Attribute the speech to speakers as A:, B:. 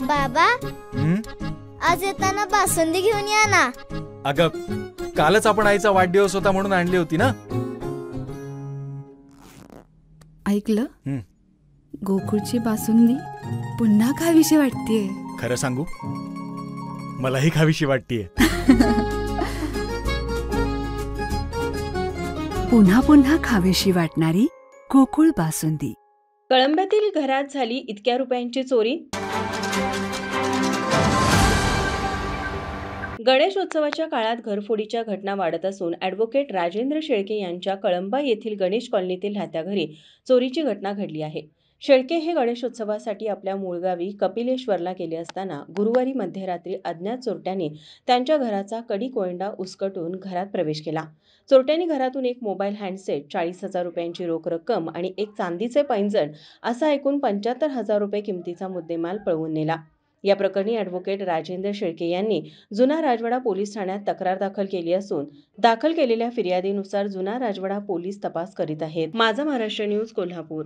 A: बाबा,
B: हं?
A: आज येताना बासुंदी घेऊन या ना.
B: अगं, कालच आपण आईचा वाढदिवस होता म्हणून आणली होती ना.
C: ऐकलं?
B: हं.
C: गोकुळची बासुंदी पुन्हा खावीशी वाटतेय.
B: खरं सांगू, मलाही खावीशी वाटतीये.
C: पुन्हा पुन्हा खावीशी वाटणारी गोकुळ बासुंदी.
D: कळंब्यातील घरात झाली इतक्या रुपयांची चोरी. गणेशोत्सवाच्या काळात घरफोडीच्या घटना वाढत असून ॲडव्होकेट राजेंद्र शेळके यांच्या कळंबा येथील गणेश कॉलनीतील राहत्या घरी चोरीची घटना घडली आहे. शेळके हे गणेशोत्सवासाठी आपल्या मूळ गावी कपिलेश्वरला गेले असताना गुरुवारी मध्यरात्री अज्ञात चोरट्यांनी त्यांच्या घराचा कडी कोयंडा उचकटून घरात प्रवेश केला. चोरट्यांनी घरातून एक मोबाईल हँडसेट, 40,000 रुपयांची रोख रक्कम आणि एक चांदीचे पैंजण असा एकूण 75,000 रुपये किमतीचा मुद्देमाल पळवून नेला. या प्रकरणी ॲडव्होकेट राजेंद्र शेळके यांनी जुना राजवाडा पोलीस ठाण्यात तक्रार दाखल केली असून दाखल केलेल्या फिर्यादीनुसार जुना राजवाडा पोलीस तपास करीत आहेत. माझा महाराष्ट्र न्यूज, कोल्हापूर.